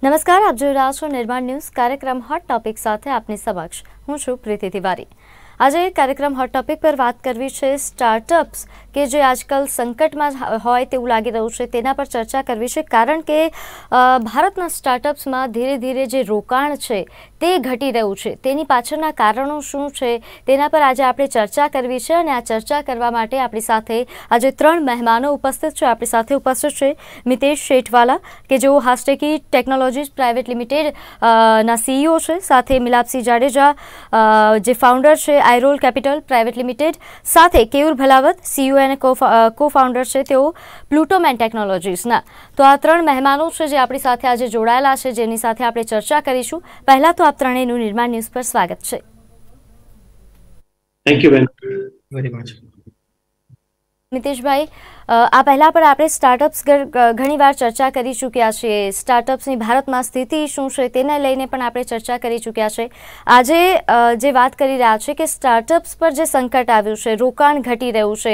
નમસ્કાર, આપ જોઈ રહ્યા છો નિર્માણ ન્યૂઝ કાર્યક્રમ હોટ ટોપિક સાથે આપની સમક્ષ હું છું પ્રીતિ તિવારી। આજે કાર્યક્રમ હોટ ટોપિક પર વાત કરવી છે સ્ટાર્ટઅપ્સ કે જે આજકાલ સંકટમાં હોય તેવું લાગી રહ્યું છે તેના પર ચર્ચા કરવી છે, કારણ કે ભારતના સ્ટાર્ટઅપ્સમાં ધીરે ધીરે જે રોકાણ છે તે ઘટી રહ્યું છે। તેની પાછળના કારણો શું છે તેના પર આજે આપણે ચર્ચા કરવી છે અને આ ચર્ચા કરવા માટે આપણી સાથે આજે 3 મહેમાનો ઉપસ્થિત છે। આપણી સાથે ઉપસ્થિત છે મિતેશ શેઠવાલા કે જેઓ હાસ્ટેકી ટેકનોલોજીસ પ્રાઇવેટ લિમિટેડ ના સીઈઓ છે, સાથે મિલાપસિંહ જાડેજા જે ફાઉન્ડર છે આઈરોલ કેપિટલ પ્રાઇવેટ લિમિટેડ, સાથે કેયુર ભલાવત સીઈઓ અને કો ફાઉન્ડર છે તેઓ પ્લુટોમેન ટેકનોલોજીસના। તો આ 3 મહેમાનો છે જે આપણી સાથે આજે જોડાયેલા છે, જેની સાથે આપણે ચર્ચા કરીશું। પહેલા તો આપ ત્રણેયનું નિર્માણ ન્યૂઝ પર સ્વાગત છે। Thank you very much. Miteshbhai, આ પહેલા પર આપણે સ્ટાર્ટઅપ્સ ઘણીવાર ચર્ચા કરી ચૂક્યા છીએ। સ્ટાર્ટઅપ્સની ભારતમાં સ્થિતિ શું છે તેને લઈને પણ આપણે ચર્ચા કરી ચૂક્યા છે। આજે જે વાત કરી રહ્યા છે કે સ્ટાર્ટઅપ્સ પર જે સંકટ આવ્યું છે, રોકાણ ઘટી રહ્યું છે,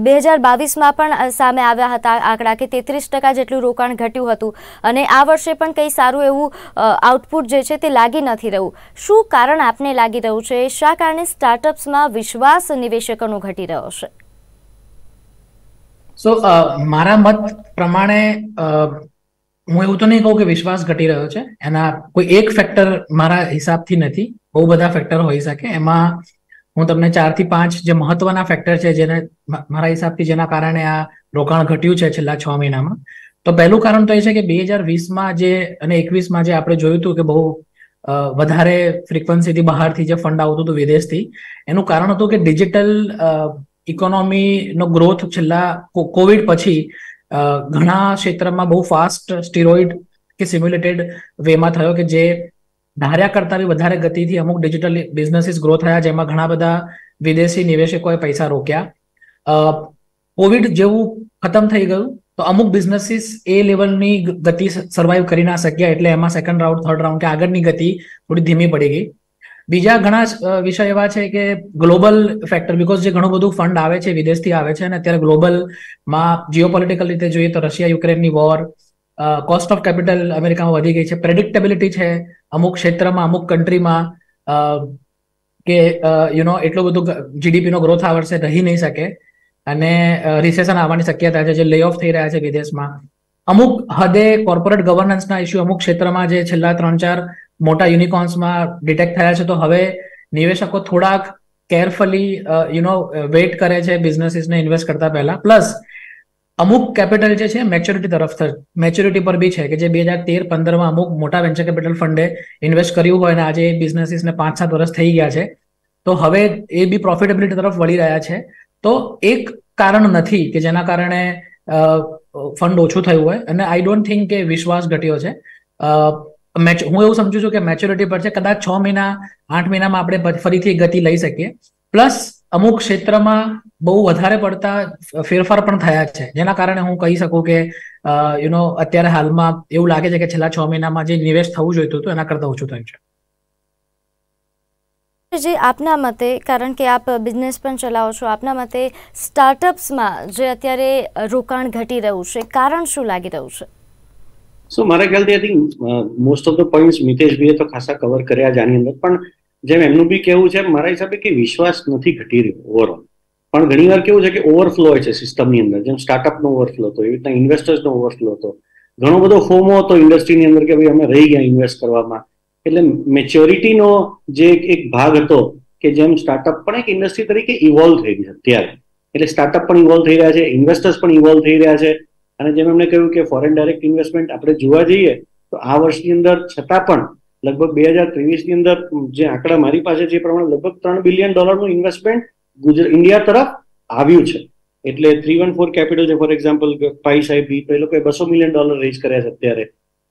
2022માં પણ સામે આવ્યા હતા આંકડા કે 33% જેટલું રોકાણ ઘટ્યું હતું અને આ વર્ષે પણ કંઈ સારું એવું આઉટપુટ જે છે તે લાગી નથી રહ્યું। શું કારણ આપને લાગી રહ્યું છે? શા કારણે સ્ટાર્ટઅપ્સમાં વિશ્વાસ નિવેશકોનો ઘટી રહ્યો છે? મારા મત પ્રમાણે હું એવું તો નહીં કહું કે વિશ્વાસ ઘટી રહ્યો છે। એના કોઈ એક ફેક્ટર મારા હિસાબથી નથી, બહુ બધા ફેક્ટર હોઈ શકે। એમાં હું તમને 4 થી 5 જે મહત્વના ફેક્ટર છે જેને મારા હિસાબથી જેના કારણે આ રોકાણ ઘટ્યું છે છેલ્લા 6 મહિનામાં, તો પહેલું કારણ તો એ છે કે 2020માં જે અને 21માં જે આપણે જોયું હતું કે બહુ વધારે ફ્રીક્વન્સીથી બહારથી જે ફંડ આવતું હતું વિદેશથી, એનું કારણ હતું કે ડિજિટલ ઇકોનોમીનો ગ્રોથ છેલ્લા કોવિડ પછી ઘણા ક્ષેત્રમાં બહુ ફાસ્ટ સ્ટીરોઇડ કે સિમ્યુલેટેડ વેમાં થયો કે જે ધાર્યા કરતા બી વધારે ગતિથી અમુક ડિજિટલ બિઝનેસીસ ગ્રો થયા, જેમાં ઘણા બધા વિદેશી નિવેશકોએ પૈસા રોક્યા। કોવિડ જેવું ખતમ થઈ ગયું તો અમુક બિઝનેસીસ એ લેવલની ગતિ સર્વાઈવ કરી ના શક્યા, એટલે એમાં સેકન્ડ રાઉન્ડ, થર્ડ રાઉન્ડ કે આગળની ગતિ થોડી ધીમી પડી ગઈ। બીજા ઘણા વિષય એવા છે કે ગ્લોબલ ફેક્ટર, બીકોઝ જે ઘણું બધું ફંડ આવે છે વિદેશથી આવે છે અને અત્યારે ગ્લોબલમાં જીઓપોલિટિકલ રીતે જોઈએ તો રશિયા યુક્રેનની વોર, કોસ્ટ ઓફ કેપિટલ અમેરિકામાં વધી ગઈ છે, પ્રેડિક્ટેબિલિટી છે અમુક ક્ષેત્રમાં અમુક કન્ટ્રીમાં કે એટલું બધું જીડીપીનો ગ્રોથ આ વર્ષે રહી નહીં શકે અને રિસેશન આવવાની શક્યતા છે, જે લે ઓફ થઈ રહ્યા છે વિદેશમાં। અમુક હદે કોર્પોરેટ ગવર્નન્સના ઇસ્યુ અમુક ક્ષેત્રમાં જે છેલ્લા 3-4 મોટા યુનિકોર્ન્સમાં ડિટેક્ટ થયા છે, તો હવે નિવેશકો થોડાક કેરફુલી વેઇટ કરે છે બિઝનેસીસને ઇન્વેસ્ટ કરતા પહેલા। પ્લસ અમુક કેપિટલ જે છે મેચ્યોરિટી પર બી છે કે જે 2013-15માં અમુક મોટા વેન્ચર કેપિટલ ફંડે ઇન્વેસ્ટ કર્યું હોય અને આજે એ બિઝનેસીસને 5-7 વર્ષ થઈ ગયા છે, તો હવે એ બી પ્રોફિટેબિલિટી તરફ વળી રહ્યા છે। તો એક કારણ નથી કે જેના કારણે ફંડ ઓછું થયું હોય, અને આઈ ડોન્ટ થિંક કે વિશ્વાસ ઘટ્યો છે। હું એવું સમજુ છું કે મેચ્યોરિટી પર છે, કદાચ 6 મહિના 8 મહિનામાં આપણે ફરીથી ગતિ લઈ શકીએ। પ્લસ અમુક ક્ષેત્રમાં બહુ વધારે પડતા ફેરફાર પણ થયા છે, જેના કારણે હું કહી શકું કે અત્યારે હાલમાં એવું લાગે છે કે છેલ્લા 6 મહિનામાં જે નિવેશ થવું જોઈતું હતું એના કરતાં ઓછું થયું છે। જે આપના મતે, કારણ કે આપ બિઝનેસ પણ ચલાવો છો, આપના મતે સ્ટાર્ટઅપ્સમાં જે અત્યારે રોકાણ ઘટી રહ્યું છે, કારણ શું લાગી રહ્યું છે? મારા ખ્યાલથી I think most of the points મિતેશભાઈએ તો ખાસા કવર કર્યા જ આની અંદર, પણ જેમ એમનું બી કેવું છે મારા હિસાબે કે વિશ્વાસ નથી ઘટી રહ્યો ઓવરઓલ, પણ ઘણીવાર કેવું છે કે ઓવરફ્લો હોય છે સિસ્ટમની અંદર, જેમ સ્ટાર્ટઅપનો ઓવરફ્લો હતો એવી રીતના ઇન્વેસ્ટર્સનો ઓવરફ્લો હતો, ઘણો બધો ફોમો હતો ઇન્ડસ્ટ્રીની અંદર કે ભાઈ અમે રહી ગયા ઇન્વેસ્ટ કરવામાં, એટલે મેચ્યોરિટીનો જે એક ભાગ હતો કે જેમ સ્ટાર્ટઅપ પણ એક ઇન્ડસ્ટ્રી તરીકે ઇવોલ્વ થઈ ગઈ અત્યારે, એટલે સ્ટાર્ટઅપ પણ ઇવોલ્વ થઈ રહ્યા છે, ઇન્વેસ્ટર્સ પણ ઇવોલ્વ થઈ રહ્યા છે, અને જેમ એમણે કહ્યું કે ફોરેન ડાયરેક્ટ ઇન્વેસ્ટમેન્ટ આપણે જોવા જઈએ તો આ વર્ષની અંદર છતાં પણ લગભગ 2023ની અંદર જે આંકડા મારી પાસે છે એ પ્રમાણે લગભગ $3 બિલિયન ઇન્વેસ્ટમેન્ટ ઇન્ડિયા તરફ આવ્યું છે। એટલે 314 કેપિટલ છે ફોર એક્ઝામ્પલ પાઈ સાહેબ, તો એ લોકોએ $200 મિલિયન રેઝ કર્યા છે અત્યારે।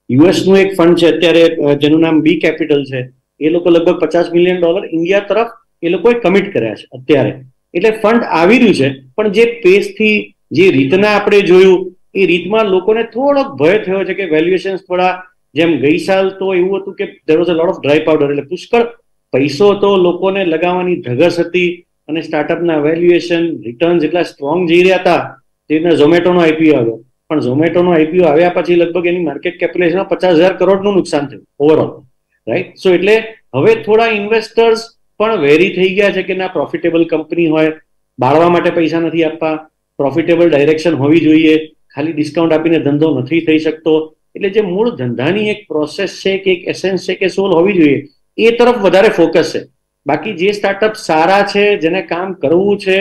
યુએસનું એક ફંડ છે અત્યારે જેનું નામ બી કેપિટલ છે, એ લોકો લગભગ $50 મિલિયન ઇન્ડિયા તરફ એ લોકોએ કમિટ કર્યા છે અત્યારે। એટલે ફંડ આવી રહ્યું છે, પણ જે પેસથી જે રીતના આપણે જોયું એ રીતમાં લોકોને થોડોક ભય થયો છે કે વેલ્યુએશન થોડા, જેમ ગઈ સાલ તો એવું હતું કે there was a lot of dry powder, એટલે પુષ્કળ પૈસો તો લોકોને લગાવવાની ધગસ હતી અને સ્ટાર્ટઅપના વેલ્યુએશન રિટર્ન્સ એટલા સ્ટ્રોંગ જઈ રહ્યા હતા, જેના ઝોમેટોનો આઈપીઓ આવ્યો પણ ઝોમેટોનો આઈપીઓ આવ્યા પછી લગભગ એની માર્કેટ કેપિટલાઇઝેશનમાં 50,000 કરોડનું નુકસાન થયું ઓવરઓલ, રાઈટ. સો એટલે હવે થોડા ઇન્વેસ્ટર્સ પણ વેરી થઈ ગયા છે કે ના, પ્રોફિટેબલ કંપની હોય, બાળવા માટે પૈસા નથી આપવા, પ્રોફિટેબલ ડાયરેક્શન હોવી જોઈએ, ખાલી ડિસ્કાઉન્ટ આપીને ધંધો નથી થઈ શકતો. એટલે જે મૂળ ધંધાની એક પ્રોસેસ છે કે એક એસેન્સ છે કે સોલ હોવી જોઈએ, એ તરફ વધારે ફોકસ છે. બાકી જે સ્ટાર્ટઅપ સારા છે, જેને કામ કરવું છે,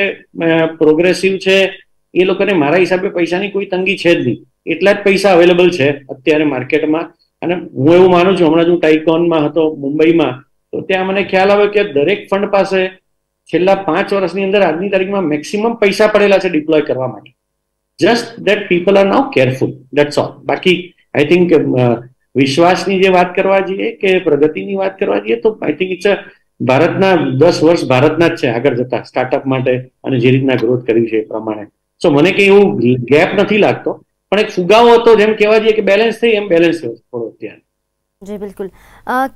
પ્રોગ્રેસિવ છે, એ લોકોને મારા હિસાબે પૈસાની કોઈ તંગી છે જ નહીં. એટલા જ પૈસા અવેલેબલ છે અત્યારે માર્કેટમાં. અને હું એવું માનું છું, હમણાં હું ટાઇકોનમાં હતો મુંબઈમાં, તો ત્યાં મને ખ્યાલ આવ્યો કે દરેક ફંડ પાસે છેલ્લા 5 વર્ષની અંદર આજની તારીખમાં મેક્સિમમ પૈસા પડેલા છે ડિપ્લોય કરવા માટે. Just that people are now careful, that's all. બાકી આઈ થિંક વિશ્વાસની જે વાત કરવા જઈએ કે પ્રગતિની વાત કરવા જઈએ, તો આઈ થિંક ઇટ્સ ભારતના 10 વર્ષ ભારતના જ છે આગળ જતા સ્ટાર્ટઅપ માટે, અને જે રીતના ગ્રોથ કર્યું છે એ પ્રમાણે. સો મને કંઈ એવું ગેપ નથી લાગતો, પણ એક ફુગાવો હતો, જેમ કહેવા જઈએ કે બેલેન્સ થઈ, એમ બેલેન્સ થયો થોડો અત્યારે. જી બિલકુલ.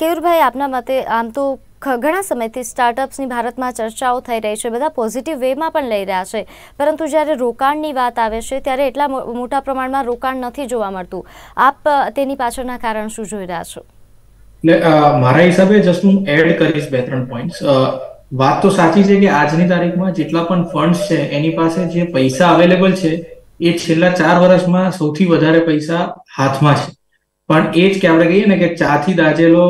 કેયુરભાઈ, આપના મતે આમ તો ઘણા સમયથી સ્ટાર્ટઅપ્સની ભારતમાં ચર્ચાઓ થઈ રહી છે, બધા પોઝિટિવ વેમાં પણ લઈ રહ્યા છે, પરંતુ જ્યારે રોકાણની વાત આવે છે ત્યારે એટલા મોટા પ્રમાણમાં રોકાણ નથી જોવા મળતું. આપ તેની પાછળના કારણ શું જોઈ રહ્યા છો? એટલે મારા હિસાબે જસ્ટ હું એડ કરીશ 2-3 પોઈન્ટ્સ. વાત તો સાચી છે કે આજની તારીખમાં જેટલા પણ ફંડ્સ છે એની પાસે જે પૈસા અવેલેબલ છે એ છેલ્લા 4 વર્ષમાં સૌથી વધારે પૈસા હાથમાં છે. પણ એ જ કે આપણે કહીએ ને કે ચાથી દાજેલો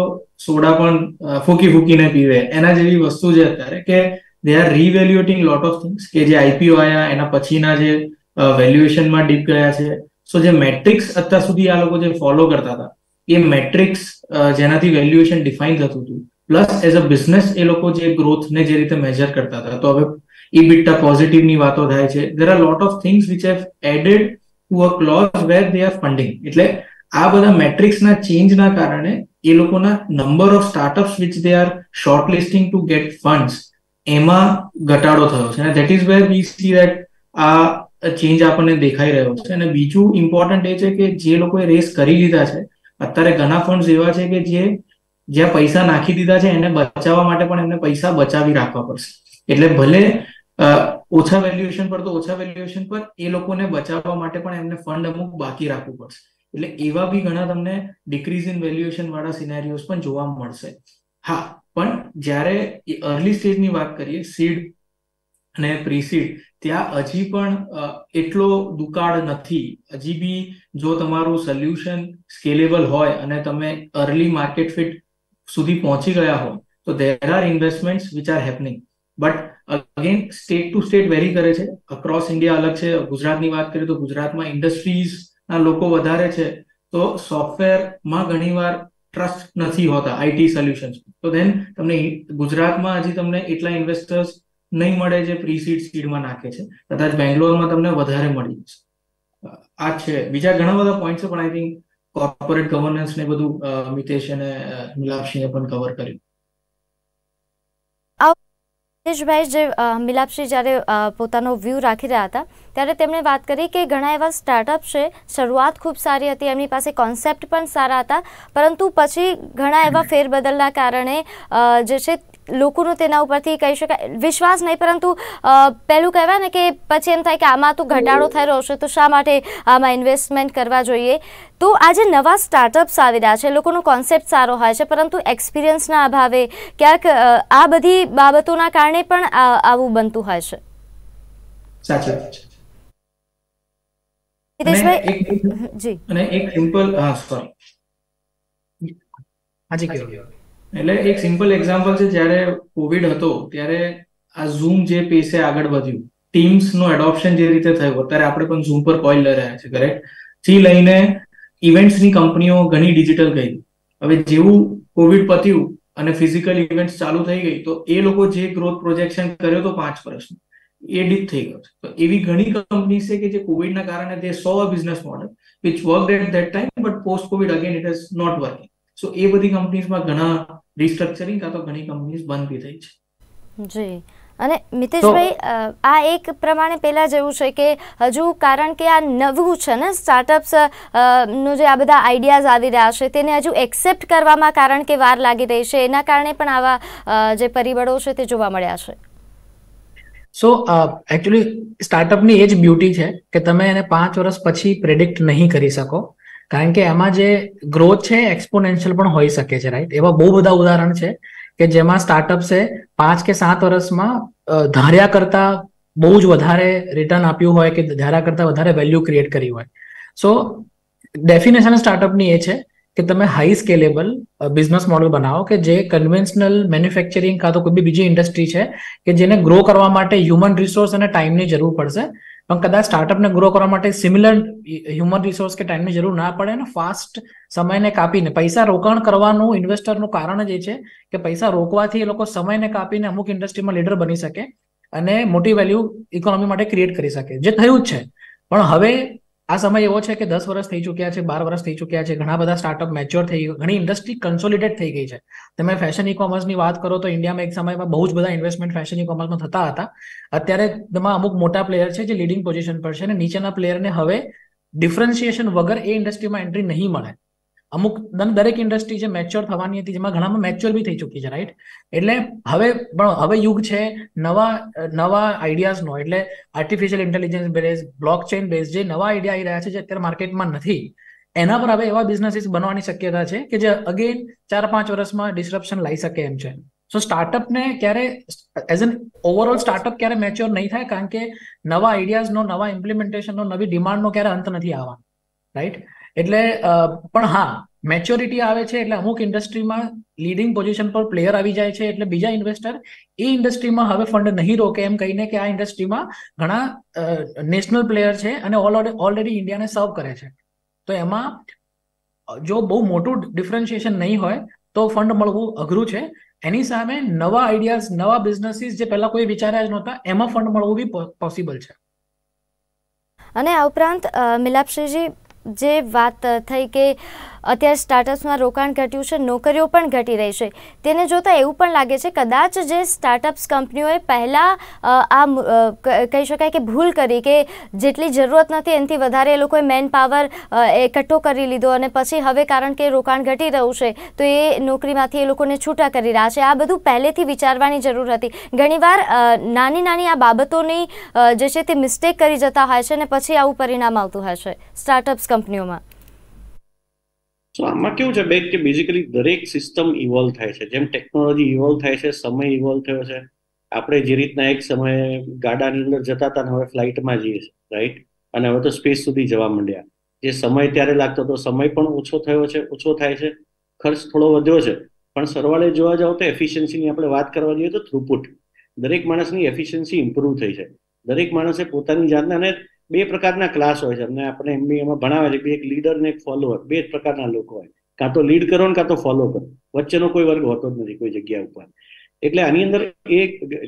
સોડા પણ ફૂકીને પીવે, એના જેવી વસ્તુ છે અત્યારે કે they are reevaluating lot of things. કે જે આઈપીઓ આયા એના પછીના જે વેલ્યુએશનમાં ડીપ ગયા છે. સો જે મેટ્રિક્સ અત્યાર સુધી આ લોકો જે ફોલો કરતા હતા, એ મેટ્રિક્સ જેનાથી વેલ્યુએશન ડિફાઇન થતું હતું, પ્લસ એઝ અ બિઝનેસ એ લોકો જે ગ્રોથને જે રીતે મેજર કરતા હતા, તો હવે EBITDA પોઝિટિવની વાતો થાય છે. There are lot of things which have added to a close where they are funding. એટલે આ બધા મેટ્રિક્સના ચેન્જના કારણે એ લોકોના number of startups which they are shortlisting to get funds, એમાં ઘટાડો થયો છે. અને that is where we see that આ ચેન્જ આપણને દેખાઈ રહ્યો છે. અને બીજું ઇમ્પોર્ટન્ટ એ છે કે જે લોકોએ રેસ કરી લીધા છે, અત્યારે ઘણા ફંડ્સ એવા છે કે જ્યાં પૈસા નાખી દીધા છે એને બચાવવા માટે પણ એમને પૈસા બચાવી રાખવા પડશે. એટલે ભલે ઓછા વેલ્યુએશન પર, તો ઓછા વેલ્યુએશન પર એ લોકોને બચાવવા માટે પણ એમને ફંડ અમુક બાકી રાખવું પડશે. એટલે એવા બી ઘણા તમને ડિક્રીઝ ઇન વેલ્યુએશન વાળા સિનેરિયોઝ પણ જોવા મળશે. હા, પણ જ્યારે અર્લી સ્ટેજની વાત કરીએ, સીડ અને પ્રીસીડ, ત્યાં હજી પણ એટલો દુકાળ નથી. હજી બી જો તમારું સોલ્યુશન સ્કેલેબલ હોય અને તમે અર્લી માર્કેટ ફિટ સુધી પહોંચી ગયા હો, તો there are investments which are happening. But again state to state vary કરે છે. અક્રોસ ઇન્ડિયા અલગ છે. ગુજરાતની વાત કરીએ તો ગુજરાતમાં ઇન્ડસ્ટ્રીઝના લોકો વધારે છે, તો સોફ્ટવેરમાં ઘણીવાર ટ્રસ્ટ નથી હોતા આઈટી સોલ્યુશન્સ. તો દેન તમને ગુજરાતમાં હજી તમને એટલા ઇન્વેસ્ટર્સ નહીં મળે જે પ્રીસીડ સીડમાં નાખે છે. કદાચ બેંગ્લોરમાં તમને વધારે મળી જશે. આ છે. બીજા ઘણા બધા પોઈન્ટ છે, પણ આઈ થિંક કોર્પોરેટ ગવર્નન્સ ને બધું મિતેશ અને મિલાપસિંહે પણ કવર કર્યું. મિતેશભાઈ, જે મિલાપસિંહ જ્યારે પોતાનો વ્યૂ રાખી રહ્યા હતા ત્યારે તેમણે વાત કરી કે ઘણા એવા સ્ટાર્ટઅપ છે, શરૂઆત ખૂબ સારી હતી, એમની પાસે કોન્સેપ્ટ પણ સારા હતા, પરંતુ પછી ઘણા એવા ફેરબદલના કારણે જે છે લોકોનો તેના ઉપરથી કહી શકાય વિશ્વાસ નહીં, પરંતુ પહેલું કહેવાય ને કે પછી એમ થાય કે આમાં તો ઘટાડો થઈ રહ્યો છે, તો શા માટે આમાં ઇન્વેસ્ટમેન્ટ કરવા જોઈએ. તો આજે નવા સ્ટાર્ટઅપ્સ આવી રહ્યા છે, લોકોનો કોન્સેપ્ટ સારો હોય છે, પરંતુ એક્સપિરિયન્સના અભાવે ક્યાંક આ બધી બાબતોના કારણે પણ આવું બનતું હોય છે. સાચી વાત છે. મિતેશભાઈ જી. અને એક સિમ્પલ એટલે એક સિમ્પલ એક્ઝામ્પલ છે. જ્યારે કોવિડ હતો ત્યારે આ ઝૂમ જે પેસે આગળ વધ્યું, ટીમ્સ નો એડોપ્શન જે રીતે થયું, અત્યારે આપણે પણ ઝૂમ પર કોલ લઈ રહ્યા છે, કરેક્ટ, થી લઈને ઇવેન્ટ્સની કંપનીઓ ઘણી ડિજિટલ ગઈ. હવે જેવું કોવિડ પત્યું અને ફિઝિકલ ઇવેન્ટ્સ ચાલુ થઈ ગઈ, તો એ લોકો જે ગ્રોથ પ્રોજેક્શન કર્યો તો 5 વર્ષનો, એ ડીપ થઈ ગયો છે. તો એવી ઘણી કંપની છે કે જે કોવિડના કારણે they saw a business model which worked at that time, but post covid again it is not working. So એ બધી કંપનીઝમાં ઘણા રિસ્ટ્રક્ચરિંગ કાં તો ઘણી કંપનીઝ બંધ બી થઈ છે. જી. અને મિતેશભાઈ, આ એક પ્રમાણે પહેલા જેવું છે કે હજુ કારણ કે આ નવું છે ને સ્ટાર્ટઅપ્સ નું જે આ બધા આઈડિયાઝ આવી રહ્યા છે તેને હજુ એક્સેપ્ટ કરવામાં કારણ કે વાર લાગી રહી છે, એના કારણે પણ આવા જે પરિબળો છે તે જોવા મળ્યા છે. સો એકચ્યુઅલી સ્ટાર્ટઅપની એ જ બ્યુટી છે કે તમે એને 5 વર્ષ પછી પ્રેડિક્ટ નહીં કરી શકો, કારણ કે એમાં જે ગ્રોથ છે એક્સપોનેન્શિયલ પણ હોઈ શકે છે, રાઈટ? એવા બહુ બધા ઉદાહરણ છે કે જેમાં સ્ટાર્ટઅપ્સે 5 કે 7 વર્ષમાં ધાર્યા કરતા બહુ જ વધારે રિટર્ન આપ્યું હોય કે ધાર્યા કરતા વધારે વેલ્યુ ક્રિએટ કરી હોય. સો ડેફિનેશન સ્ટાર્ટઅપની એ છે કે તમે હાઈ સ્કેલેબલ બિઝનેસ મોડલ બનાવો કે જે કન્વેન્શનલ મેન્યુફેક્ચરિંગ કાં તો કોઈ બી બીજી ઇન્ડસ્ટ્રી છે કે જેને ગ્રો કરવા માટે હ્યુમન રિસોર્સ અને ટાઈમની જરૂર પડશે, પણ કદાચ સ્ટાર્ટઅપને ગ્રો કરવા માટે સિમિલર હ્યુમન રિસોર્સ કે ટાઈમની જરૂર ના પડે ને ફાસ્ટ સમયને કાપીને પૈસા રોકાણ કરવાનું ઇન્વેસ્ટરનું કારણ જ એ છે કે પૈસા રોકવાથી એ લોકો સમયને કાપીને અમુક ઇન્ડસ્ટ્રીમાં લીડર બની શકે અને મોટી વેલ્યુ ઇકોનોમી માટે ક્રિએટ કરી શકે, જે થયું જ છે. પણ હવે આ સમય એવો છે કે 10 વર્ષ થઈ ચૂક્યા છે, 12 વર્ષ થઈ ચૂક્યા છે, ઘણા બધા સ્ટાર્ટઅપ મેચ્યોર થઈ ગયું, ઘણી ઇન્ડસ્ટ્રી કન્સોલિડેટ થઈ ગઈ છે. તમે ફેશન ઈ કોમર્સની વાત કરો તો ઇન્ડિયામાં એક સમયમાં બહુ જ બધા ઇન્વેસ્ટમેન્ટ ફેશન ઈ કોમર્સમાં થતા હતા. અત્યારે તેમાં અમુક મોટા પ્લેયર છે જે લીડિંગ પોઝિશન પર છે અને નીચેના પ્લેયરને હવે ડિફરન્શિએશન વગર એ ઇન્ડસ્ટ્રીમાં એન્ટ્રી નહીં મળે. અમુક દરેક ઇન્ડસ્ટ્રી જે મેચ્યોર થવાની હતી જેમાં ઘણામાં મેચ્યોર બી થઈ ચૂકી છે, રાઈટ? એટલે હવે યુગ છે નવા આઈડિયાઝનો, એટલે artificial intelligence base, blockchain base જે નવા આઈડિયા આવી રહ્યા છે જે અત્યારે માર્કેટમાં નથી, એના પર હવે એવા બિઝનેસીસ બનવાની શક્યતા છે કે જે અગેન 4-5 વર્ષમાં ડિસ્રપ્શન લાવી શકે એમ છે. સો સ્ટાર્ટઅપને ક્યારે એઝ એન ઓવરઓલ સ્ટાર્ટઅપ ક્યારે મેચ્યોર નહીં થાય, કારણ કે નવા આઈડિયાઝનો, નવા ઇમ્પ્લિમેન્ટેશનનો, નવી ડિમાન્ડનો ક્યારે અંત નથી આવવાનો, રાઈટ? એટલે પણ હા, મેચ્યોરિટી આવે છે એટલે અમુક ઇન્ડસ્ટ્રીમાં લીડિંગ પોઝિશન પર પ્લેયર આવી જાય છે એટલે બીજા ઇન્વેસ્ટર એ ઇન્ડસ્ટ્રીમાં હવે ફંડ નહીં રોકે એમ કહીને કે આ ઇન્ડસ્ટ્રીમાં ઘણા નેશનલ પ્લેયર છે અને ઓલરેડી ઇન્ડિયાને સર્વ કરે છે. તો એમાં જો બહુ મોટું ડિફરન્શિએશન નહીં હોય તો ફંડ મળવું અઘરું છે. એની સામે નવા આઈડિયાઝ, નવા બિઝનેસીસ જે પહેલા કોઈ વિચાર્યા જ નહોતા એમાં ફંડ મળવું બી પોસિબલ છે. અને આ ઉપરાંત મિલાપસિંહજી, જે વાત થઈ કે અત્યારે સ્ટાર્ટઅપ્સમાં રોકાણ ઘટ્યું છે, નોકરીઓ પણ ઘટી રહી છે, તેને જોતાં એવું પણ લાગે છે કદાચ જે સ્ટાર્ટઅપ્સ કંપનીઓએ પહેલાં કહી શકાય કે ભૂલ કરી કે જેટલી જરૂરત નથી એનાથી વધારે એ લોકોએ મેન પાવર એકઠો કરી લીધો અને પછી હવે કારણ કે રોકાણ ઘટી રહ્યું છે તો એ નોકરીમાંથી એ લોકોને છૂટા કરી રહ્યા છે. આ બધું પહેલેથી વિચારવાની જરૂર હતી. ઘણીવાર નાની નાની આ બાબતોની જે છે તે મિસ્ટેક કરી જતા હોય છે અને પછી આવું પરિણામ આવતું હોય છે સ્ટાર્ટઅપ્સ કંપનીઓમાં. તો આમાં કેવું છે કે બેઝિકલી દરેક સિસ્ટમ ઇવોલ્વ થાય છે, જેમ ટેકનોલોજી ઇવોલ્વ થાય છે, સમય ઇવોલ્વ થયો છે. આપણે જે રીતના એક સમયે ગાડાની અંદર જતા હતા ને હવે ફ્લાઇટમાં જઈએ છીએ, રાઈટ? અને હવે તો સ્પેસ સુધી જવા માંડ્યા. જે સમય ત્યારે લાગતો હતો સમય પણ ઓછો થયો છે, ઓછો થાય છે, ખર્ચ થોડો વધ્યો છે, પણ સરવાળે જોવા જાવ તો એફિશિયન્સીની આપણે વાત કરવા જઈએ તો થ્રુપુટ, દરેક માણસની એફિશિયન્સી ઇમ્પ્રુવ થઈ છે. દરેક માણસે પોતાની જાતને, અને 2 પ્રકારના ક્લાસ હોય છે, અમને આપણે MBA ભણાવે છે કે એક લીડર ને એક ફોલોઅર, 2 પ્રકારના લોકો હોય. કાં તો લીડ કરો ને કાં તો ફોલો કરો, વચ્ચેનો કોઈ વર્ગ હોતો જ નથી કોઈ જગ્યા ઉપર. એટલે આની અંદર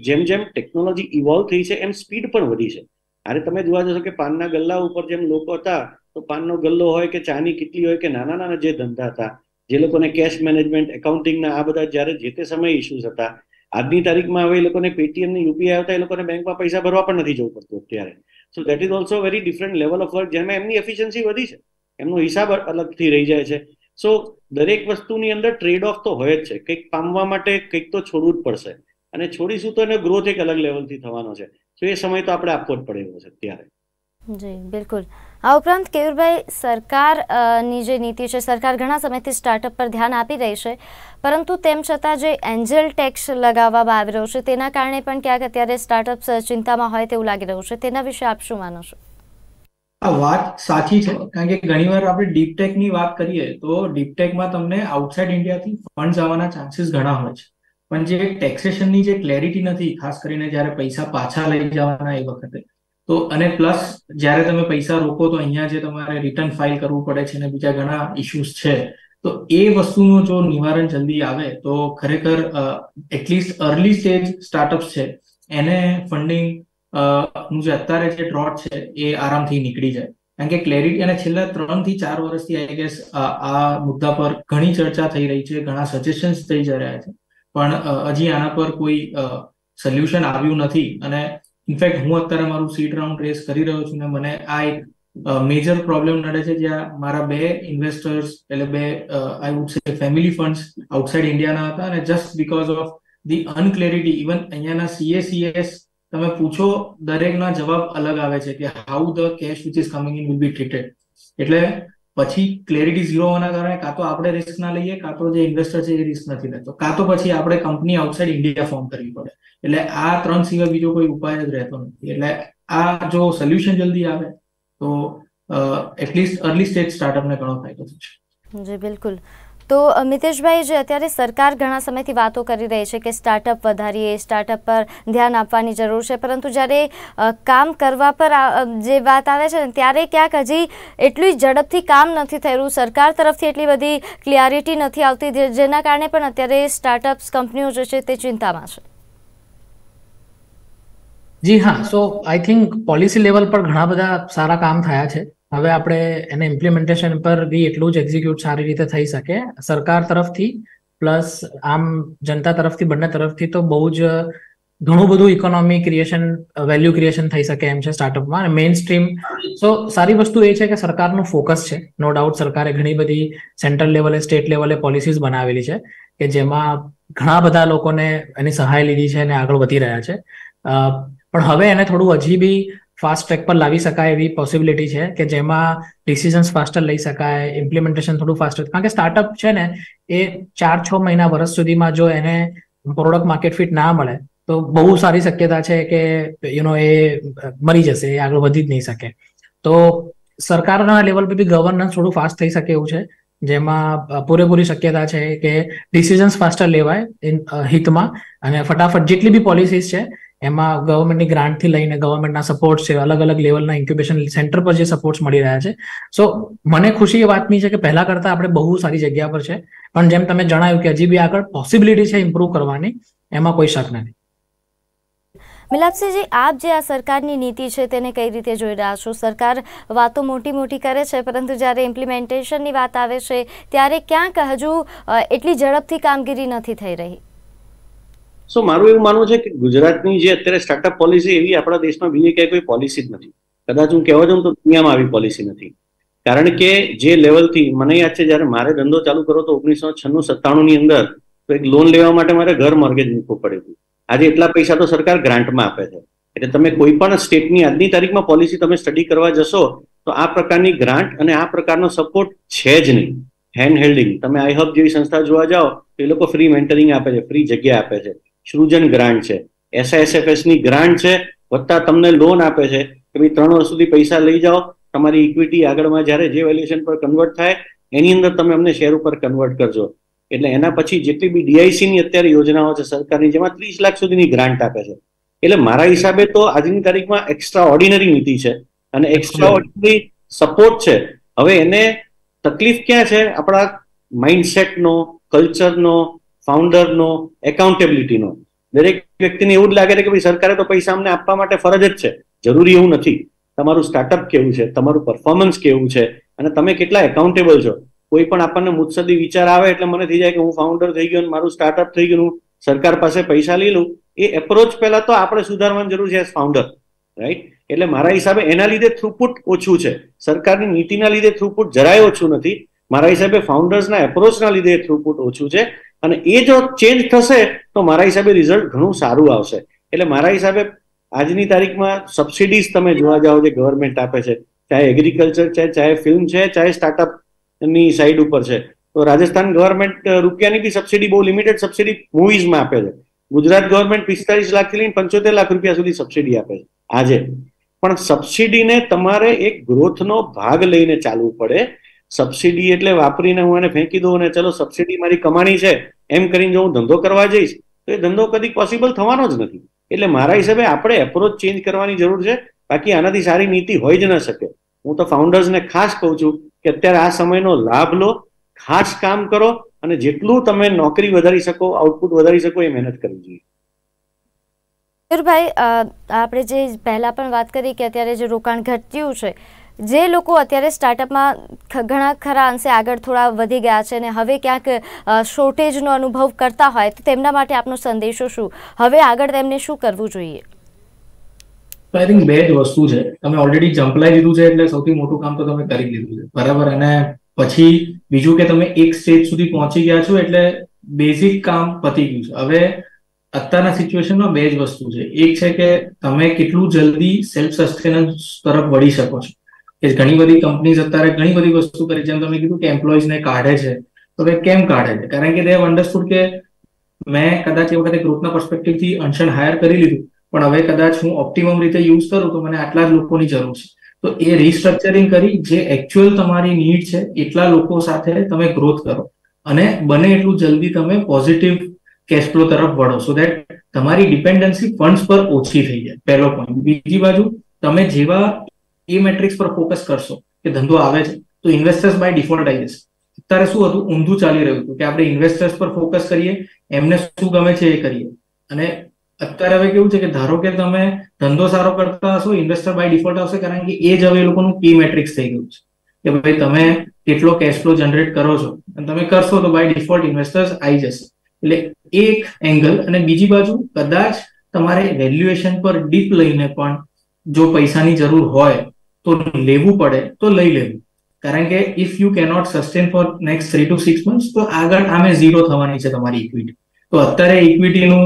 જેમ જેમ ટેકનોલોજી ઇવોલ્વ થઈ છે એમ સ્પીડ પણ વધી છે. અરે તમે જોવા જશો કે પાનના ગલ્લા ઉપર જેમ લોકો હતા તો પાનનો ગલ્લો હોય કે ચાની કિટલી હોય કે નાના નાના જે ધંધા હતા, જે લોકોને કેશ મેનેજમેન્ટ, એકાઉન્ટિંગના આ બધા જ્યારે જે તે સમયે ઇસ્યુઝ હતા, આજની તારીખમાં હવે એ લોકોને પેટીએમ ને યુપીઆઈ આવતા એ લોકોને બેંકમાં પૈસા ભરવા પણ નથી જવું પડતું અત્યારે. So that is also very different level of work, જેમાં એમની એફિશિયન્સી વધી છે, એમનો હિસાબ અલગથી રહી જાય છે. સો દરેક વસ્તુની અંદર ટ્રેડ ઓફ તો હોય જ છે. કંઈક પામવા માટે કંઈક તો છોડવું જ પડશે, અને છોડીશું તો એને ગ્રોથ એક અલગ લેવલથી થવાનો છે. તો એ સમય તો આપણે આપવો જ પડે એવો છે અત્યારે. જી બિલકુલ. આ ઉપરાંત કેયુરભાઈ, સરકારની જે નીતિ છે, સરકાર ઘણા સમયથી સ્ટાર્ટઅપ પર ધ્યાન આપી રહી છે, પરંતુ તેમ છતાં જે એન્જલ ટેક્સ લગાવવામાં આવી રહ્યો છે તેના કારણે પણ ક્યાંક અત્યારે સ્ટાર્ટઅપ્સ ચિંતામાં હોય તેવું લાગી રહ્યું છે. તેના વિશે આપ શું માનો છો? આ વાત સાચી છે, કારણ કે ઘણીવાર આપણે ડીપ ટેકની વાત કરીએ તો ડીપ ટેકમાં તમને આઉટસાઇડ ઇન્ડિયાથી ફંડ્સ આવવાના ચાન્સીસ ઘણા હોય છે, પણ જે ટેક્સેશનની જે ક્લેરિટી નથી, ખાસ કરીને જ્યારે પૈસા પાછા લઈ જવાના એ વખતે, તો અને પ્લસ જ્યારે તમે પૈસા રોકો તો અહીંયા જે તમારે રિટર્ન ફાઇલ કરવું પડે છે અને બીજા ઘણા ઇશ્યુઝ છે, તો એ વસ્તુનું જો નિવારણ જલ્દી આવે તો ખરેખર એટલીસ્ટ અર્લી સ્ટેજ સ્ટાર્ટઅપ્સ છે એને ફંડિંગ નું જે અત્યારે જે ડ્રોટ છે એ આરામથી નીકળી જાય. કારણ કે ક્લેરિટી, અને છેલ્લા 3 થી 4 વર્ષથી આઈ ગેસ આ મુદ્દા પર ઘણી ચર્ચા થઈ રહી છે, ઘણા સજેશન્સ થઈ જઈ રહ્યા છે, પણ હજી આના પર કોઈ સોલ્યુશન આવ્યું નથી. અને ઇનફેક્ટ હું અત્યારે મારું સીડ રાઉન્ડ રેસ કરી રહ્યો છું ને મને આ એક મેજર પ્રોબ્લેમ નડે છે, જ્યાં મારા 2 ઇન્વેસ્ટર્સ, એટલે 2 I would say family funds outside ઇન્ડિયાના હતા, અને just because of the unclarity, even અહીંયાના CACS તમે પૂછો દરેકના જવાબ અલગ આવે છે કે how the cash which is coming in will be treated. એટલે પછી ક્લેરિટી ઝીરો હોવાના કારણે કાં તો આપણે રિસ્ક ના લઈએ, કાં તો જે ઇન્વેસ્ટર છે એ રિસ્ક નથી લેતો, કાં તો પછી આપણે કંપની આઉટસાઇડ ઇન્ડિયા ફોર્મ કરવી પડે. એટલે આ 3 સિવાય બીજો કોઈ ઉપાય જ રહેતો નથી. એટલે આ જો સોલ્યુશન જલ્દી આવે તો એટલીસ્ટ અર્લી સ્ટેજ સ્ટાર્ટઅપને ઘણો ફાયદો થશે. જી બિલકુલ. તો મિતેશભાઈ, જે અત્યારે સરકાર ઘણા સમયથી વાતો કરી રહી છે કે સ્ટાર્ટઅપ વધારીએ, સ્ટાર્ટઅપ પર ધ્યાન આપવાની જરૂર છે, પરંતુ જ્યારે કામ કરવા પર જે વાત આવે છે ને ત્યારે ક્યાંક હજી એટલી ઝડપથી કામ નથી થઈ રહ્યું, સરકાર તરફથી એટલી બધી ક્લિયરિટી નથી આવતી, જેના કારણે પણ અત્યારે સ્ટાર્ટઅપ્સ કંપનીઓ જે છે તે ચિંતામાં છે. જી હા, સો આઈ થિંક પોલિસી લેવલ પર ઘણા બધા સારા કામ થયા છે. હવે આપણે એને ઇમ્પ્લિમેન્ટેશન પર બી એટલું જ એક્ઝિક્યુટ સારી રીતે થઈ શકે સરકાર તરફથી પ્લસ આમ જનતા તરફથી, બંને તરફથી તો બહુ જ ઘણું બધું ઇકોનોમી ક્રિએશન, વેલ્યુ ક્રિએશન થઈ શકે એમ છે સ્ટાર્ટઅપમાં. અને મેઇન સ્ટ્રીમ સો સારી વસ્તુ એ છે કે સરકારનું ફોકસ છે. નો ડાઉટ સરકારે ઘણી બધી સેન્ટ્રલ લેવલે, સ્ટેટ લેવલે પોલિસીઝ બનાવેલી છે કે જેમાં ઘણા બધા લોકોને એની સહાય લીધી છે અને આગળ વધી રહ્યા છે. પણ હવે એને થોડું હજી બી ફાસ્ટ ટ્રેક પર લાવી શકાય એવી પોસિબિલિટી છે કે જેમાં ડિસિઝન્સ ફાસ્ટર લઈ શકાય, ઇમ્પ્લિમેન્ટેશન થોડું ફાસ્ટર. કારણ કે સ્ટાર્ટઅપ છે ને એ 4-6 મહિના, વર્ષ સુધીમાં જો એને પ્રોડક્ટ માર્કેટ ફિટ ના મળે તો બહુ સારી શક્યતા છે કે એ મરી જશે, એ આગળ વધી જ નહીં શકે. તો સરકારના લેવલ પર બી ગવર્નન્સ થોડું ફાસ્ટ થઈ શકે એવું છે, જેમાં પૂરેપૂરી શક્યતા છે કે ડિસિઝન્સ ફાસ્ટર લેવાય હિતમાં અને ફટાફટ જેટલી બી પોલિસીઝ છે એમાં ગવર્મેન્ટની ગ્રાન્ટથી લઈને ગવર્મેન્ટના સપોર્ટ છે, અલગ અલગ લેવલના ઇન્ક્યુબેશન સેન્ટર પર જે સપોર્ટ્સ મળી રહ્યા છે. સો મને ખુશી એ વાતની છે કે પહેલા કરતાં આપણે બહુ સારી જગ્યા પર છે, પણ જેમ તમે જણાવ્યું કે હજી બી આગળ પોસિબિલિટી છે ઇમ્પ્રૂવ કરવાની, એમાં કોઈ શક નથી. મિલાપસિંહજી, આપ જે આ સરકારની નીતિ છે તેને કઈ રીતે જોઈ રહ્યા છો? સરકાર વાતો મોટી મોટી કરે છે, પરંતુ જ્યારે ઇમ્પ્લિમેન્ટેશનની વાત આવે છે ત્યારે ક્યાંક હજુ એટલી ઝડપથી કામગીરી નથી થઈ રહી. સો મારું એવું માનવું છે કે ગુજરાતની જે અત્યારે સ્ટાર્ટઅપ પોલિસી એવી આપણા દેશમાં બીજી ક્યાંય કોઈ પોલિસી જ નથી. કદાચ હું કહેવા જાઉં તો દુનિયામાં આવી પોલિસી નથી. કારણ કે જે લેવલથી મને યાદ છે જ્યારે મારે ધંધો ચાલુ કર્યો તો 1996-97 ની અંદર તો એક લોન લેવા માટે મારે ઘર મોર્ગેજ મૂકવું પડ્યું હતું. આજે એટલા પૈસા તો સરકાર ગ્રાન્ટમાં આપે છે. એટલે તમે કોઈ પણ સ્ટેટની આજની તારીખમાં પોલિસી તમે સ્ટડી કરવા જશો તો આ પ્રકારની ગ્રાન્ટ અને આ પ્રકારનો સપોર્ટ છે જ નહીં. હેન્ડ હેલ્ડિંગ, તમે આઈહબ જેવી સંસ્થા જોવા જાઓ તો એ લોકો ફ્રી મેન્ટરિંગ આપે છે, ફ્રી જગ્યા આપે છે, સૃજન ગ્રાન્ટ છે, SISFS ની ગ્રાન્ટ છે, વત્તા તમને લોન આપે છે કે ભાઈ 3 વર્ષ સુધી પૈસા લઈ જાઓ, તમારી ઇક્વિટી આગળમાં જ્યારે જે વેલ્યુએશન પર કન્વર્ટ થાય એની અંદર તમે અમને શેર ઉપર કન્વર્ટ કરજો. એટલે એના પછી જેટલી બી DIC ની અત્યારે યોજનાઓ છે સરકારની, જેમાં 30 લાખ સુધીની ગ્રાન્ટ આપે છે. એટલે મારા હિસાબે તો આજની તારીખમાં એક્સ્ટ્રા ઓર્ડિનરી નીતિ છે અને એક્સ્ટ્રા ઓર્ડિનરી સપોર્ટ છે. હવે એને તકલીફ ક્યાં છે? આપણા માઇન્ડસેટનો, કલ્ચરનો, ફાઉન્ડરનો, એકાઉન્ટેબિલિટીનો. દરેક વ્યક્તિને એવું જ લાગે છે કે ભાઈ સરકારે તો પૈસા અમને આપવા માટે ફરજ જ છે. જરૂરી એવું નથી. તમારું સ્ટાર્ટઅપ કેવું છે, તમારું પરફોર્મન્સ કેવું છે અને તમે કેટલા એકાઉન્ટેબલ છો. કોઈ પણ આપણને મુત્સદી વિચાર આવે એટલે મને થઈ જાય કે હું ફાઉન્ડર થઈ ગયો, મારું સ્ટાર્ટઅપ થઈ ગયું, સરકાર પાસે પૈસા લઈ લઉં. એ એપ્રોચ પહેલા તો આપણે સુધારવાની જરૂર છે એઝ ફાઉન્ડર, રાઈટ? એટલે મારા હિસાબે એના લીધે થ્રુપુટ ઓછું છે. સરકારની નીતિના લીધે થ્રુપુટ જરાય ઓછું નથી. મારા હિસાબે ફાઉન્ડર્સના એપ્રોચના લીધે થ્રુપુટ ઓછું છે. અને એ જો ચેન્જ થશે તો મારા હિસાબે રિઝલ્ટ ઘણું સારું આવશે. એટલે મારા હિસાબે આજની તારીખમાં સબસિડીઝ તમે જોવા જાઓ જે ગવર્મેન્ટ આપે છે, ચાહે એગ્રીકલ્ચર છે, ચાહે ફિલ્મ છે, ચાહે સ્ટાર્ટઅપ ની સાઈડ ઉપર છે, તો રાજસ્થાન ગવર્મેન્ટ રૂપિયાની બી સબસિડી, બહુ લિમિટેડ સબસિડી મૂવીઝમાં આપે છે. ગુજરાત ગવર્મેન્ટ 45 લાખથી લઈને 75 લાખ રૂપિયા સુધી સબસિડી આપે છે આજે. પણ સબસિડીને તમારે એક ગ્રોથનો ભાગ લઈને ચાલવું પડે. સબસિડી એટલે વાપરીને હું એને ફેંકી દઉં અને ચલો સબસિડી મારી કમાણી છે એમ કરીને જો હું ધંધો કરવા જઈશ તો એ ધંધો કદી પોસિબલ થવાનો જ નથી. એટલે મારા હિસાબે આપણે એપ્રોચ ચેન્જ કરવાની જરૂર છે. બાકી આનાથી સારી નીતિ હોય જ ન શકે. હું તો ફાઉન્ડર્સને ખાસ કહું છું કે અત્યારે આ સમયનો લાભ લો, ખાસ કામ કરો અને જેટલું તમે નોકરી વધારી શકો, આઉટપુટ વધારી શકો એ મહેનત કરવી જોઈએ. ભાઈ, આપણે જે પહેલા પણ વાત કરી કે અત્યારે જે રોકાણ ઘટ્યું છે, જે લોકો અત્યારે સ્ટાર્ટઅપમાં ઘણા ખરા અંશે આગળ થોડા વધી ગયા છે અને હવે ક્યાંક શોર્ટેજનો અનુભવ કરતા હોય તો તેમના માટે આપનો સંદેશો શું? હવે આગળ તેમને શું કરવું જોઈએ? આઈ થિંક બે જ વસ્તુ છે. તમે ઓલરેડી જંપલાઈ દીધું છે એટલે સૌથી મોટું કામ તો તમે કરી લીધું છે, બરાબર? અને પછી બીજું કે તમે એક સ્ટેજ સુધી પહોંચી ગયા છો એટલે બેઝિક કામ પતી ગયું છે. હવે અત્યારના સિચ્યુએશનમાં બે જ વસ્તુ છે. એક છે કે તમે કેટલું જલ્દી સેલ્ફ સસ્ટેનન્સ તરફ વળી શકો છો. કે ઘણી બધી કંપનીઝ અત્યારે ઘણી બધી વસ્તુ કરી, જેમ તમે કીધું કે એમ્પ્લોઈઝને કાઢે છે, તો કે કેમ કાઢે છે? કારણ કે દે હેવ અન્ડરસ્ટુડ કે મેં કદાચ એ વખતે ગ્રોથના પર્સપેક્ટિવથી અંશન હાયર કરી લીધું, પણ હવે કદાચ હું ઓપ્ટિમમ રીતે યુઝ કરું તો મને આટલા જ લોકોની જરૂર છે. તો એ રિસ્ટ્રક્ચરિંગ કરી જે એકચ્યુઅલ તમારી નીડ છે એટલા લોકો સાથે તમે ગ્રોથ કરો અને બને એટલું જલ્દી તમે પોઝિટિવ કેશ ફ્લો તરફ વળો, સો દેટ તમારી ડિપેન્ડન્સી ફંડ્સ પર ઓછી થઈ જાય. પહેલો પોઈન્ટ. બીજી બાજુ તમે જેવા એ મેટ્રિક્સ પર ફોકસ કરશો કે ધંધો આવે છે તો ઇન્વેસ્ટર્સ બાય ડિફોલ્ટ આવી જશે. અત્યારે શું હતું, ઊંધું ચાલી રહ્યું હતું કે આપણે ઇન્વેસ્ટર્સ પર ફોકસ કરીએ, એમને શું ગમે છે એ કરીએ. અને અત્યારે હવે કેવું છે કે ધારો કે તમે ધંધો સારો કરતા હશો, ઇન્વેસ્ટર બાય ડિફોલ્ટ આવશે, કારણ કે એ જ હવે એ લોકોનું કી મેટ્રિક્સ થઈ ગયું છે કે ભાઈ તમે કેટલો કેશ ફ્લો જનરેટ કરો છો અને તમે કરશો તો બાય ડિફોલ્ટ ઇન્વેસ્ટર્સ આવી જશે. એટલે એક એંગલ. અને બીજી બાજુ કદાચ તમારે વેલ્યુએશન પર ડીપ લઈને પણ જો પૈસાની જરૂર હોય તો લેવું પડે તો લઈ લેવું, કારણ કે if you cannot sustain for next 3 to 6 months તો આગળ આમે ઝીરો થવાની છે તમારી ઇક્વિટી. તો અત્યારે ઇક્વિટીનું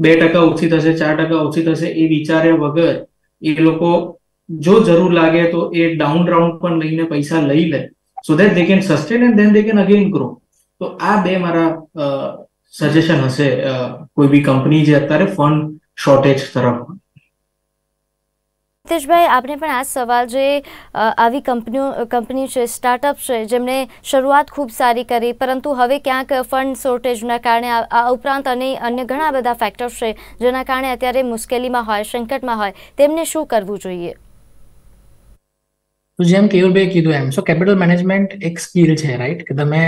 2% ઓછી થશે, 4% ઓછી થશે એ વિચાર્યા વગર એ લોકો જો જરૂર લાગે તો એ ડાઉન રાઉન્ડ પણ લઈને પૈસા લઈ લે, so that they can sustain and then they can again grow. તો આ બે મારા સજેશન હશે કોઈ બી કંપની જે અત્યારે ફંડ શોર્ટેજ તરફ. મિતેશભાઈ, આપણે પણ આ સવાલ, જે આવી કંપની છે, સ્ટાર્ટઅપ છે, જેમણે શરૂઆત ખૂબ સારી કરી પરંતુ હવે ક્યાંક ફંડ શોર્ટેજના કારણે આ ઉપરાંત અને અન્ય ઘણા બધા ફેક્ટર્સ છે જેના કારણે અત્યારે મુશ્કેલીમાં હોય, સંકટમાં હોય, તેમને શું કરવું જોઈએ? તો જેમ કેયુરભાઈ કીધું એમ, સો કેપિટલ મેનેજમેન્ટ એક સ્કિલ છે, રાઈટ? કે તમે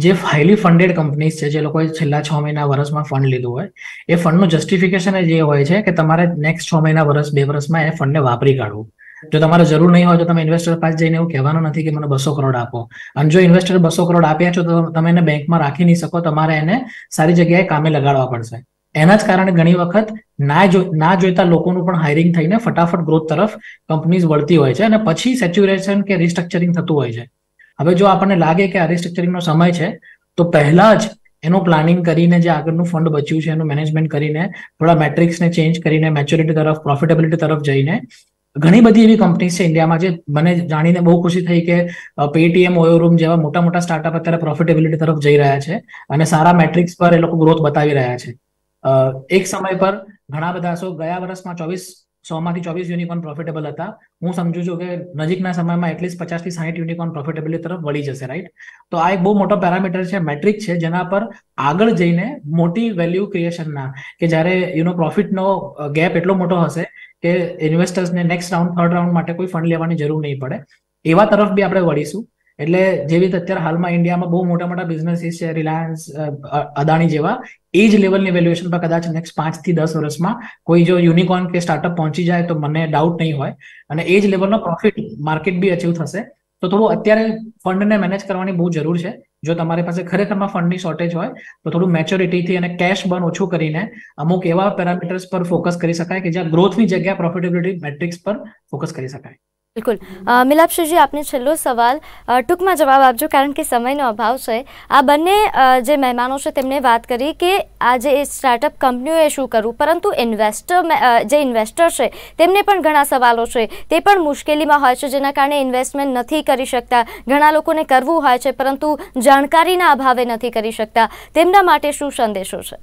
જે હાઈલી ફંડેડ કંપનીઝ છે, જે લોકોએ છેલ્લા 6 મહિના વર્ષમાં ફંડ લીધું હોય, એ ફંડનું જસ્ટિફિકેશન જે હોય છે કે તમારે નેક્સ્ટ 6 મહિના વર્ષ 2 વર્ષમાં એ ફંડને વાપરી કાઢવું. જો તમારે જરૂર નહીં હોય તો તમે ઇન્વેસ્ટર પાસે જઈને એવું કહેવાનું નથી કે મને 200 કરોડ આપો. અને જો ઇન્વેસ્ટર 200 કરોડ આપ્યા છો તો તમે એને બેંકમાં રાખી નહીં શકો, તમારે એને સારી જગ્યાએ કામે લગાડવા પડશે. એના જ કારણે ઘણી વખત ના જોઈતા લોકોનું પણ હાયરિંગ થઈને ફટાફટ ગ્રોથ તરફ કંપનીઝ વળતી હોય છે અને પછી સેચ્યુરેશન કે રિસ્ટ્રક્ચરિંગ થતું હોય છે. હવે જો આપણને લાગે કે આ રિસ્ટ્રક્ચરિંગનો સમય છે તો પહેલા જ એનું પ્લાનિંગ કરીને, જે આગળનું ફંડ બચ્યું છે એનું મેનેજમેન્ટ કરીને, થોડા મેટ્રિક્સને ચેન્જ કરીને, મેચ્યોરિટી તરફ, પ્રોફિટેબિલિટી તરફ જઈને, ઘણી બધી એવી કંપનીઝ છે ઇન્ડિયામાં જે મને જાણીને બહુ ખુશી થઈ કે પેટીએમ, ઓયોરૂમ જેવા મોટા મોટા સ્ટાર્ટઅપ અત્યારે પ્રોફિટેબિલિટી તરફ જઈ રહ્યા છે અને સારા મેટ્રિક્સ પર એ લોકો ગ્રોથ બતાવી રહ્યા છે. એક સમય પર ઘણા બધા, ગયા વર્ષમાં 100 માંથી 24 યુનિકોર્ન પ્રોફિટેબલ હતા. હું સમજુ છું કે નજીકના સમયમાં એટલીસ્ટ 50 થી 60 યુનિકોર્ન પ્રોફિટેબિલિટી તરફ વળી જશે, રાઈટ? તો આ એક બહુ મોટો પેરામીટર છે, મેટ્રિક છે, જેના પર આગળ જઈને મોટી વેલ્યુ ક્રિએશનના, કે જ્યારે પ્રોફિટનો ગેપ એટલો મોટો હશે કે ઇન્વેસ્ટર્સને નેક્સ્ટ રાઉન્ડ, થર્ડ રાઉન્ડ માટે કોઈ ફંડ લેવાની જરૂર નહીં પડે, એવા તરફ બી આપણે વળીશું. એટલે જેવી રીતે અત્યારે હાલમાં ઇન્ડિયામાં બહુ મોટા મોટા બિઝનેસીસ છે, રિલાયન્સ, અદાણી જેવા, એ જ લેવલની વેલ્યુએશન પર કદાચ નેક્સ્ટ 5 થી 10 વર્ષમાં કોઈ જો યુનિકોર્ન કે સ્ટાર્ટઅપ પહોંચી જાય તો મને ડાઉટ નહીં હોય અને એ જ લેવલનો પ્રોફિટ માર્કેટ બી અચીવ થશે. તો થોડું અત્યારે ફંડને મેનેજ કરવાની બહુ જરૂર છે. જો તમારી પાસે ખરેખરમાં ફંડની શોર્ટેજ હોય તો થોડું મેચ્યોરિટીથી અને કેશ બર્ન ઓછું કરીને અમુક એવા પેરામીટર્સ પર ફોકસ કરી શકાય કે જ્યાં ગ્રોથની જગ્યા પ્રોફિટેબિલિટી મેટ્રિક્સ પર ફોકસ કરી શકાય. બિલકુલ. મિલાપસિંહજી, આપને છેલ્લો સવાલ, ટૂંકમાં જવાબ આપજો કારણ કે સમયનો અભાવ છે. આ બંને જે મહેમાનો છે તેમણે વાત કરી કે આ જે સ્ટાર્ટઅપ કંપનીઓએ શું કરવું, પરંતુ જે ઇન્વેસ્ટર છે તેમને પણ ઘણા સવાલો છે, તે પણ મુશ્કેલીમાં હોય છે જેના કારણે ઇન્વેસ્ટમેન્ટ નથી કરી શકતા. ઘણા લોકોને કરવું હોય છે પરંતુ જાણકારીના અભાવે નથી કરી શકતા. તેમના માટે શું સંદેશો છે?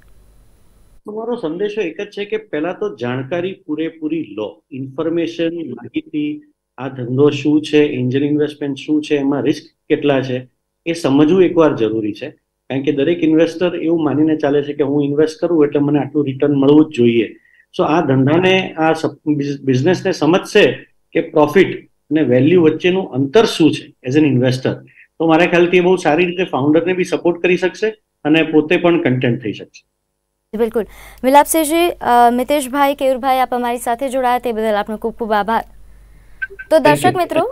મારો સંદેશો એક જ છે કે પહેલા તો જાણકારી પૂરેપૂરી લો, ઇન્ફોર્મેશન, માહિતી, આ ધંધો શું છે, એન્જલ ઇન્વેસ્ટમેન્ટ શું છે, એમાં રિસ્ક કેટલા છે, એ સમજવું એકવાર જરૂરી છે. કારણ કે દરેક ઇન્વેસ્ટર એવું માનીને ચાલે છે કે હું ઇન્વેસ્ટ કરું એટલે મને આટલું રિટર્ન મળવું જ જોઈએ. સો આ ધંધાને, આ બિઝનેસને સમજશે કે પ્રોફિટ અને વેલ્યુ વચ્ચેનું અંતર શું છે એઝ એન ઇન્વેસ્ટર, તો મારા ખ્યાલથી બહુ સારી રીતે ફાઉન્ડરને બી સપોર્ટ કરી શકશે અને પોતે પણ કન્ટેન્ટ થઈ શકશે. બિલકુલ. મિલાપસિંહજી, મિતેશભાઈ, કેયુરભાઈ, આપ અમારી સાથે જોડાયા તે બદલ આપનો ખૂબ ખૂબ આભાર. તો દર્શક મિત્રો,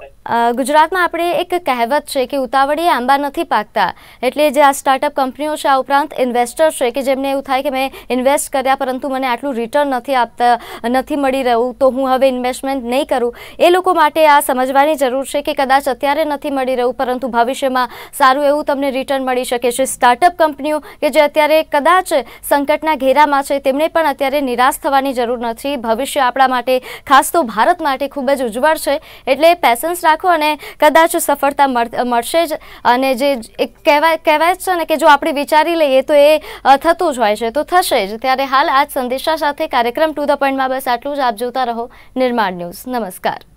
ગુજરાતમાં આપણે એક કહેવત છે કે ઉતાવળે આંબા નથી પાકતા, એટલે જે આ સ્ટાર્ટઅપ કંપનીઓ છે, આ ઉપરાંત ઇન્વેસ્ટર છે કે જેમને એવું થાય કે મેં ઇન્વેસ્ટ કર્યા પરંતુ મને આટલું રિટર્ન નથી મળી રહ્યું, તો હું હવે ઇન્વેસ્ટમેન્ટ નહીં કરું. એ લોકો માટે આ સમજવાની જરૂર છે કે કદાચ અત્યારે નથી મળી રહ્યું પરંતુ ભવિષ્યમાં સારું એવું તમને રિટર્ન મળી શકે છે. સ્ટાર્ટઅપ કંપનીઓ કે જે અત્યારે કદાચ સંકટના ઘેરામાં છે તેમને પણ અત્યારે નિરાશ થવાની જરૂર નથી. ભવિષ્ય આપણા માટે, ખાસ તો ભારત માટે ખૂબ જ ઉજ્જવળ છે, એટલે પેશન્સ રાખો અને કદાચ સફળતા મળશે જ. અને જે કહેવાય છે ને કે જો આપણે વિચારી લઈએ તો એ થતું જ હોય છે, તો થશે જ. ત્યારે હાલ આ જ સંદેશા સાથે કાર્યક્રમ ટુ ધ પોઈન્ટમાં બસ આટલું જ. આપ જોતા રહો નિર્માણ ન્યૂઝ. નમસ્કાર.